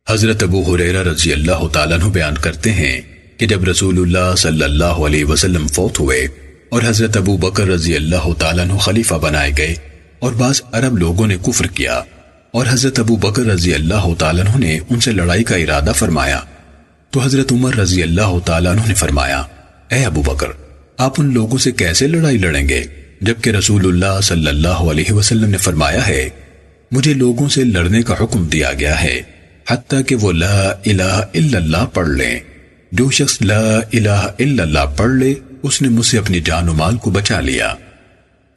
حضرت ابو ہریرہ رضی اللہ تعالیٰ عنہ بیان کرتے ہیں کہ جب رسول اللہ صلی اللہ علیہ وسلم فوت ہوئے اور حضرت ابو بکر رضی اللہ تعالیٰ عنہ خلیفہ بنائے گئے اور بعض عرب لوگوں نے کفر کیا اور حضرت ابو بکر رضی اللہ تعالیٰ عنہ نے ان سے لڑائی کا ارادہ فرمایا، تو حضرت عمر رضی اللہ تعالیٰ عنہ نے فرمایا، اے ابو بکر، آپ ان لوگوں سے کیسے لڑائی لڑیں گے جبکہ رسول اللہ صلی اللہ علیہ وسلم نے فرمایا ہے مجھے لوگوں سے لڑنے کا حکم دیا گیا ہے حتیٰ کہ وہ لا الہ الا اللہ پڑھ لیں۔ جو شخص لا الہ الا اللہ پڑھ لے اس نے مجھ سے اپنی جان و مال کو بچا لیا،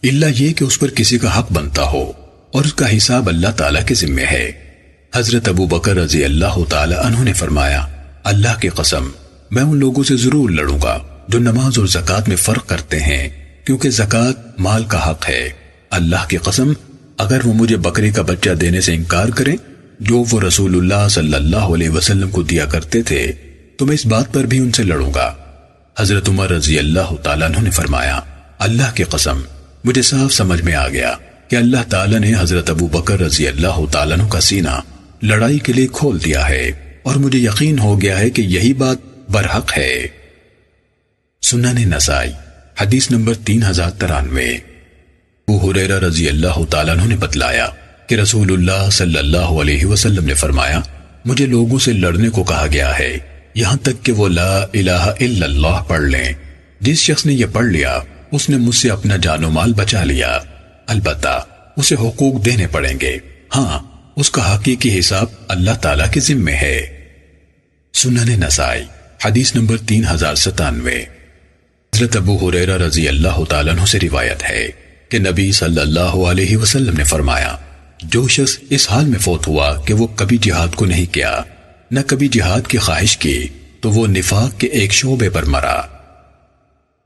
الا یہ کہ اس پر کسی کا حق بنتا ہو اور اس کا حساب اللہ تعالیٰ کے ذمہ ہے۔ حضرت ابو بکر رضی اللہ تعالیٰ عنہ نے فرمایا، اللہ کی قسم میں ان لوگوں سے ضرور لڑوں گا جو نماز اور زکوٰۃ میں فرق کرتے ہیں، کیونکہ زکوٰۃ مال کا حق ہے۔ اللہ کی قسم اگر وہ مجھے بکری کا بچہ دینے سے انکار کریں جو وہ رسول اللہ صلی اللہ علیہ وسلم کو دیا کرتے تھے تو میں اس بات پر بھی ان سے لڑوں گا۔ حضرت عمر رضی اللہ تعالیٰ عنہ نے فرمایا، اللہ کی قسم مجھے صاف سمجھ میں آ گیا کہ اللہ تعالیٰ نے حضرت ابو بکر رضی اللہ تعالیٰ عنہ کا سینہ لڑائی کے لیے کھول دیا ہے اور مجھے یقین ہو گیا ہے کہ یہی بات برحق ہے۔ سنن نسائی حدیث نمبر 3093۔ ابو ہریرہ رضی اللہ تعالیٰ عنہ نے بتلایا کہ رسول اللہ صلی اللہ علیہ وسلم نے فرمایا مجھے لوگوں سے لڑنے کو کہا گیا ہے یہاں تک کہ وہ لا الہ الا اللہ پڑھ لیں۔ جس شخص نے یہ پڑھ لیا اس نے مجھ سے اپنا جان و مال بچا لیا، البتہ اسے حقوق دینے پڑیں گے، ہاں اس کا حقیقی حساب اللہ تعالیٰ کے ذمہ ہے۔ سنن نسائی حدیث نمبر 3097۔ حضرت ابو ہریرہ رضی اللہ تعالیٰ عنہ سے روایت ہے کہ نبی صلی اللہ علیہ وسلم نے فرمایا جو شخص اس حال میں فوت ہوا کہ وہ کبھی جہاد کو نہیں کیا نہ کبھی جہاد کی خواہش کی تو وہ نفاق کے ایک شعبے پر مرا۔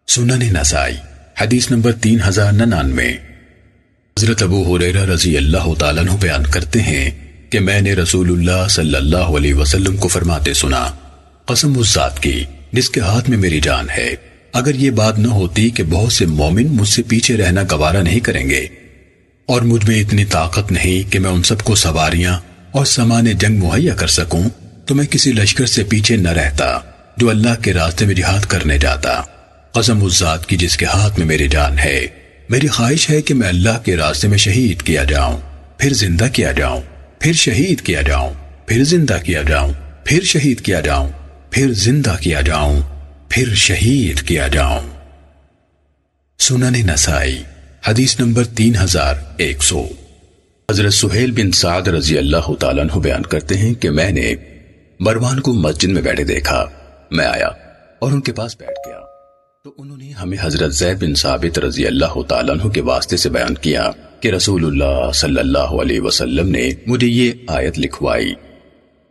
سنن نسائی حدیث نمبر 3099۔ حضرت ابو ہریرہ رضی اللہ تعالیٰ عنہ بیان کرتے ہیں کہ میں نے رسول اللہ صلی اللہ علیہ وسلم کو فرماتے سنا، قسم اس ذات کی جس کے ہاتھ میں میری جان ہے، اگر یہ بات نہ ہوتی کہ بہت سے مومن مجھ سے پیچھے رہنا گوارا نہیں کریں گے اور مجھ میں اتنی طاقت نہیں کہ میں ان سب کو سواریاں اور سامان جنگ مہیا کر سکوں تو میں کسی لشکر سے پیچھے نہ رہتا جو اللہ کے راستے میں جہاد کرنے جاتا۔ قسم اس ذات کی جس کے ہاتھ میں میری جان ہے، میری خواہش ہے کہ میں اللہ کے راستے میں شہید کیا جاؤں، پھر زندہ کیا جاؤں، پھر شہید کیا جاؤں، پھر زندہ کیا جاؤں، پھر شہید کیا جاؤں، پھر زندہ کیا جاؤں، پھر شہید کیا جاؤں۔ سنن نسائی حدیث نمبر 3100۔ حضرت سہیل بن سعد رضی اللہ تعالیٰ عنہ بیان کرتے ہیں کہ میں نے مروان کو مسجد میں بیٹھے دیکھا، میں آیا اور ان کے پاس بیٹھ گیا تو انہوں نے ہمیں حضرت زید بن ثابت رضی اللہ تعالیٰ عنہ کے واسطے سے بیان کیا کہ رسول اللہ صلی اللہ علیہ وسلم نے مجھے یہ آیت لکھوائی،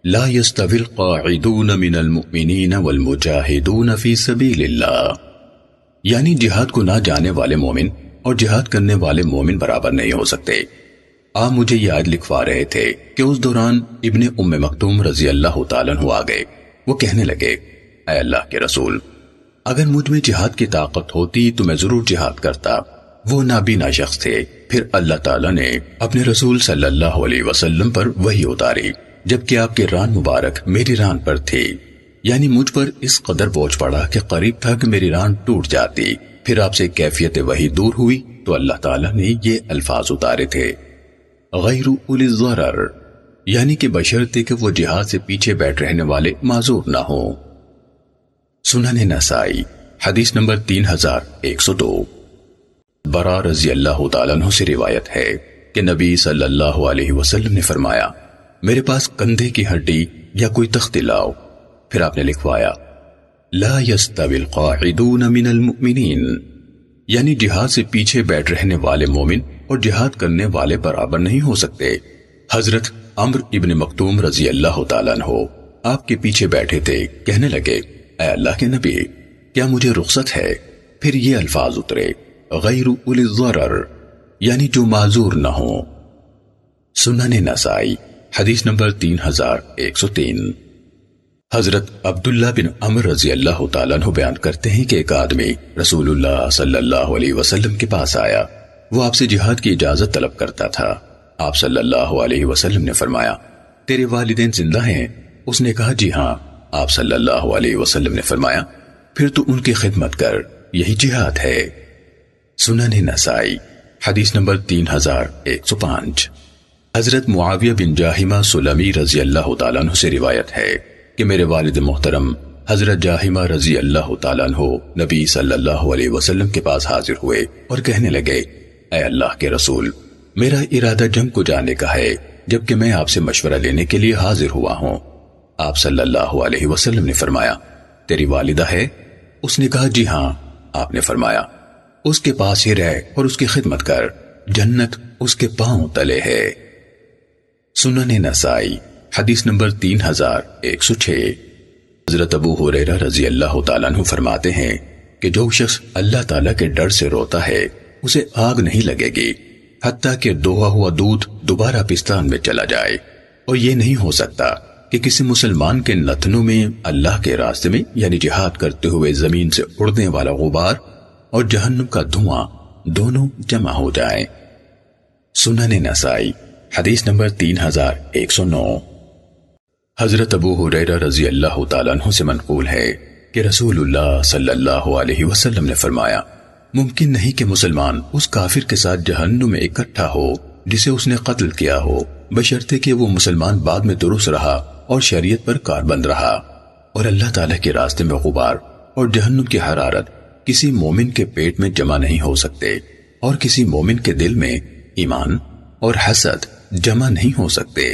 لا يستوی القاعدون من المؤمنین والمجاہدون فی سبیل اللہ، یعنی جہاد کو نہ جانے والے مومن اور جہاد کرنے والے مومن برابر نہیں ہو سکتے۔ آپ مجھے یہ آیت لکھوا رہے تھے کہ اس دوران ابن ام مکتوم رضی اللہ تعالیٰ عنہ آ گئے، وہ کہنے لگے، اے اللہ کے رسول، اگر مجھ میں جہاد کی طاقت ہوتی تو میں ضرور جہاد کرتا۔ وہ نابینا شخص تھے۔ پھر اللہ تعالیٰ نے اپنے رسول صلی اللہ علیہ وسلم پر وحی اتاری جبکہ آپ کی ران مبارک میری ران پر تھی، یعنی مجھ پر اس قدر بوجھ پڑا کہ قریب تھا کہ میری ران ٹوٹ جاتی۔ پھر آپ سے کیفیت وحی دور ہوئی تو اللہ تعالیٰ نے یہ الفاظ اتارے تھے، غیر اولی الضرر، یعنی کہ بشرطے کہ وہ جہاد سے پیچھے بیٹھ رہنے والے معذور نہ ہوں۔ سنن نسائی حدیث نمبر 3102۔ برا رضی اللہ تعالیٰ عنہ سے روایت ہے کہ نبی صلی اللہ علیہ وسلم نے فرمایا، میرے پاس کندھے کی ہڈی یا کوئی تختی لاؤ۔ پھر آپ نے لکھوایا، لا يستوی القاعدون من المؤمنین، یعنی جہاد سے پیچھے بیٹھ رہنے والے مومن اور جہاد کرنے والے برابر نہیں ہو سکتے۔ حضرت عمرو ابن مکتوم رضی اللہ تعالیٰ عنہ آپ کے پیچھے بیٹھے تھے، کہنے لگے، اے اللہ کے نبی، کیا مجھے رخصت ہے؟ پھر یہ الفاظ اترے، غیر اولی الضرر، یعنی جو معذور نہ ہوں۔ سنن نسائی حدیث نمبر 3103۔ حضرت عبداللہ بن عمر رضی اللہ تعالیٰ عنہ بیان کرتے ہیں کہ ایک آدمی رسول اللہ صلی اللہ علیہ وسلم کے پاس آیا، وہ آپ سے جہاد کی اجازت طلب کرتا تھا۔ آپ صلی اللہ علیہ وسلم نے فرمایا، تیرے والدین زندہ ہیں؟ اس نے کہا جی ہاں۔ آپ صلی اللہ علیہ وسلم نے فرمایا پھر تو ان کی خدمت کر، یہی جہاد ہے۔ سنن نسائی حدیث نمبر 3105۔ حضرت معاویہ بن جاہمہ سلمی رضی اللہ تعالیٰ عنہ سے روایت ہے کہ میرے والد محترم حضرت جاہمہ رضی اللہ تعالیٰ عنہ نبی صلی اللہ علیہ وسلم کے پاس حاضر ہوئے اور کہنے لگے اے اللہ کے رسول، میرا ارادہ جنگ کو جانے کا ہے، جبکہ میں آپ سے مشورہ لینے کے لیے حاضر ہوا ہوں۔ آپ صلی اللہ علیہ وسلم نے فرمایا تیری والدہ ہے؟ اس نے کہا جی ہاں۔ آپ نے فرمایا اس کے پاس ہی رہ اور اس کی خدمت کر، جنت اس کے پاؤں تلے ہے۔ سنن نسائی حدیث نمبر 3106۔ حضرت ابو ہریرہ رضی اللہ تعالیٰ عنہ فرماتے ہیں کہ جو شخص اللہ تعالیٰ کے ڈر سے روتا ہے اسے آگ نہیں لگے گی حتیٰ کہ دوہا ہوا دودھ دوبارہ پستان میں چلا جائے، اور یہ نہیں ہو سکتا کہ کسی مسلمان کے نتنوں میں اللہ کے راستے میں یعنی جہاد کرتے ہوئے زمین سے اڑنے والا غبار اور جہنم کا دھواں دونوں جمع ہو جائیں۔ سنن نسائی حدیث نمبر 3109۔ حضرت ابو ہریرہ رضی اللہ تعالیٰ عنہ سے منقول ہے کہ رسول اللہ صلی اللہ علیہ وسلم نے فرمایا ممکن نہیں کہ مسلمان اس کافر کے ساتھ جہنم میں اکٹھا ہو جسے اس نے قتل کیا ہو، بشرطے کہ وہ مسلمان بعد میں درست رہا اور شریعت پر کاربند رہا۔ اور اللہ تعالیٰ کے راستے میں غبار اور جہنم کی حرارت کسی مومن کے پیٹ میں جمع نہیں ہو سکتے، اور کسی مومن کے دل میں ایمان اور حسد جمع نہیں ہو سکتے۔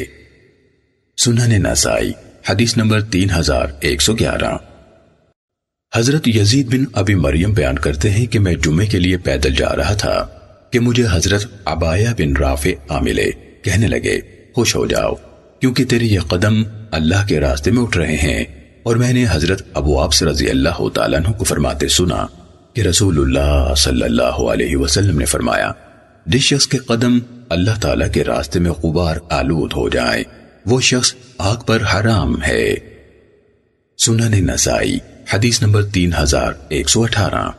سنن نسائی حدیث نمبر 3111۔ حضرت یزید بن ابی مریم بیان کرتے ہیں کہ میں جمعے کے لیے پیدل جا رہا تھا کہ مجھے حضرت عبایہ بن رافع ملے، کہنے لگے خوش ہو جاؤ کیونکہ تیرے یہ قدم اللہ کے راستے میں اٹھ رہے ہیں۔ اور میں نے حضرت ابو عبس رضی اللہ تعالیٰ عنہ کو فرماتے سنا کہ رسول اللہ صلی اللہ علیہ وسلم نے فرمایا جس شخص کے قدم اللہ تعالیٰ کے راستے میں غبار آلود ہو جائے وہ شخص آگ پر حرام ہے۔ سنن نسائی حدیث نمبر 3118۔